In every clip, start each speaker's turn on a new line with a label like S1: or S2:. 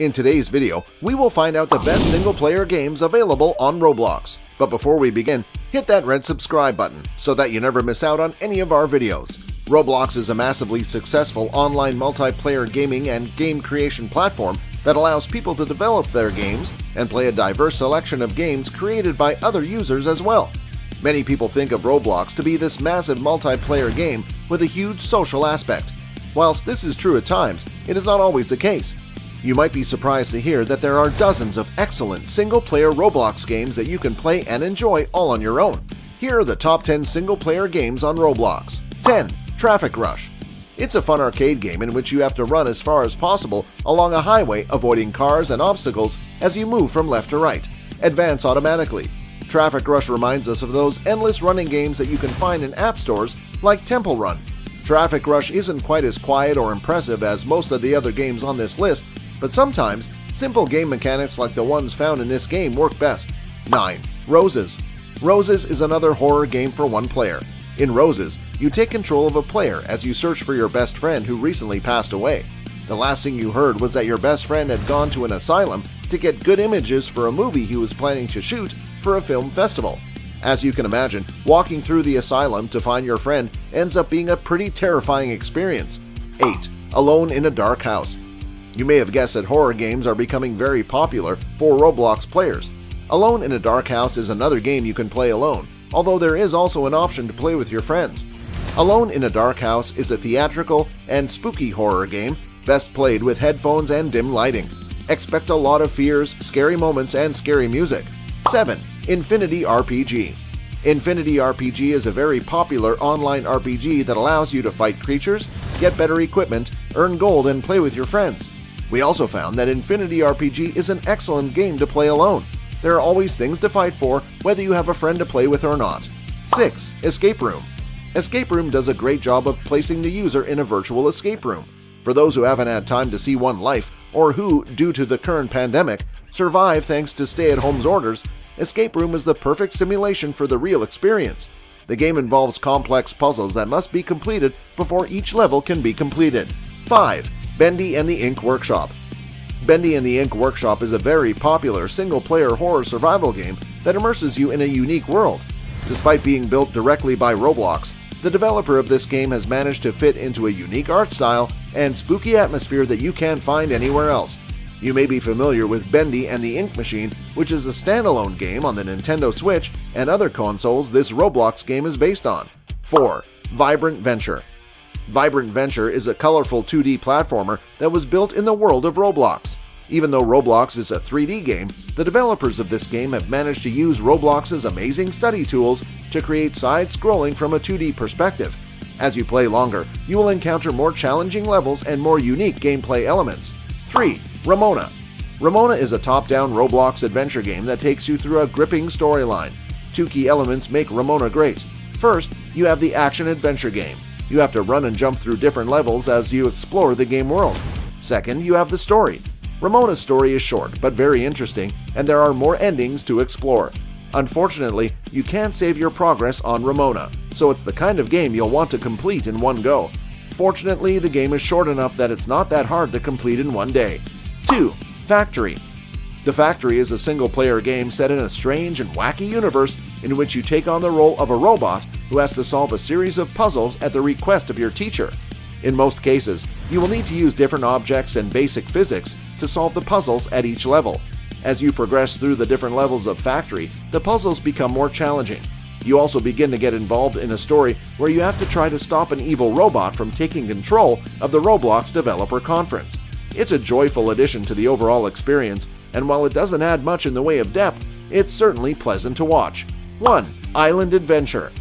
S1: In today's video, we will find out the best single-player games available on Roblox. But before we begin, hit that red subscribe button so that you never miss out on any of our videos. Roblox is a massively successful online multiplayer gaming and game creation platform that allows people to develop their games and play a diverse selection of games created by other users as well. Many people think of Roblox to be this massive multiplayer game with a huge social aspect. Whilst this is true at times, it is not always the case. You might be surprised to hear that there are dozens of excellent single-player Roblox games that you can play and enjoy all on your own. Here are the top 10 single-player games on Roblox. 10. Traffic Rush. It's a fun arcade game in which you have to run as far as possible along a highway, avoiding cars and obstacles as you move from left to right. Advance automatically. Traffic Rush reminds us of those endless running games that you can find in app stores like Temple Run. Traffic Rush isn't quite as quiet or impressive as most of the other games on this list, but sometimes, simple game mechanics like the ones found in this game work best. 9. Roses. Roses is another horror game for one player. In Roses, you take control of a player as you search for your best friend who recently passed away. The last thing you heard was that your best friend had gone to an asylum to get good images for a movie he was planning to shoot for a film festival. As you can imagine, walking through the asylum to find your friend ends up being a pretty terrifying experience. 8. Alone in a Dark House. You may have guessed that horror games are becoming very popular for Roblox players. Alone in a Dark House is another game you can play alone, although there is also an option to play with your friends. Alone in a Dark House is a theatrical and spooky horror game, best played with headphones and dim lighting. Expect a lot of fears, scary moments, and scary music. 7. Infinity RPG. Infinity RPG is a very popular online RPG that allows you to fight creatures, get better equipment, earn gold, and play with your friends. We also found that Infinity RPG is an excellent game to play alone. There are always things to fight for, whether you have a friend to play with or not. 6. Escape Room. Escape Room does a great job of placing the user in a virtual escape room. For those who haven't had time to see one life, or who, due to the current pandemic, survive thanks to stay-at-home orders, Escape Room is the perfect simulation for the real experience. The game involves complex puzzles that must be completed before each level can be completed. 5. Bendy and the Ink Workshop. Bendy and the Ink Workshop is a very popular single-player horror survival game that immerses you in a unique world. Despite being built directly by Roblox, the developer of this game has managed to fit into a unique art style and spooky atmosphere that you can't find anywhere else. You may be familiar with Bendy and the Ink Machine, which is a standalone game on the Nintendo Switch and other consoles this Roblox game is based on. 4. Vibrant Venture. Vibrant Venture is a colorful 2D platformer that was built in the world of Roblox. Even though Roblox is a 3D game, the developers of this game have managed to use Roblox's amazing study tools to create side-scrolling from a 2D perspective. As you play longer, you will encounter more challenging levels and more unique gameplay elements. 3. Ramona. Ramona is a top-down Roblox adventure game that takes you through a gripping storyline. Two key elements make Ramona great. First, you have the action-adventure game. You have to run and jump through different levels as you explore the game world. Second, you have the story. Ramona's story is short but very interesting, and there are more endings to explore. Unfortunately, you can't save your progress on Ramona, so it's the kind of game you'll want to complete in one go. Fortunately, the game is short enough that it's not that hard to complete in one day. 2. Factory. The Factory is a single-player game set in a strange and wacky universe in which you take on the role of a robot who has to solve a series of puzzles at the request of your teacher. In most cases, you will need to use different objects and basic physics to solve the puzzles at each level. As you progress through the different levels of Factory, the puzzles become more challenging. You also begin to get involved in a story where you have to try to stop an evil robot from taking control of the Roblox Developer Conference. It's a joyful addition to the overall experience, and while it doesn't add much in the way of depth, it's certainly pleasant to watch. 1. Island Adventure.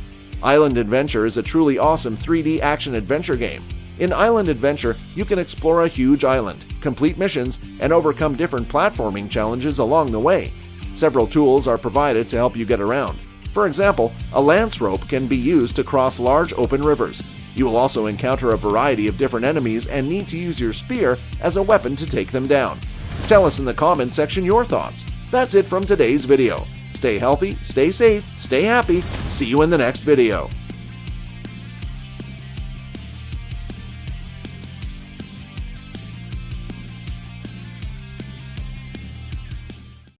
S1: Island Adventure is a truly awesome 3D action-adventure game. In Island Adventure, you can explore a huge island, complete missions, and overcome different platforming challenges along the way. Several tools are provided to help you get around. For example, a lance rope can be used to cross large open rivers. You will also encounter a variety of different enemies and need to use your spear as a weapon to take them down. Tell us in the comments section your thoughts. That's it from today's video. Stay healthy, stay safe, stay happy. See you in the next video.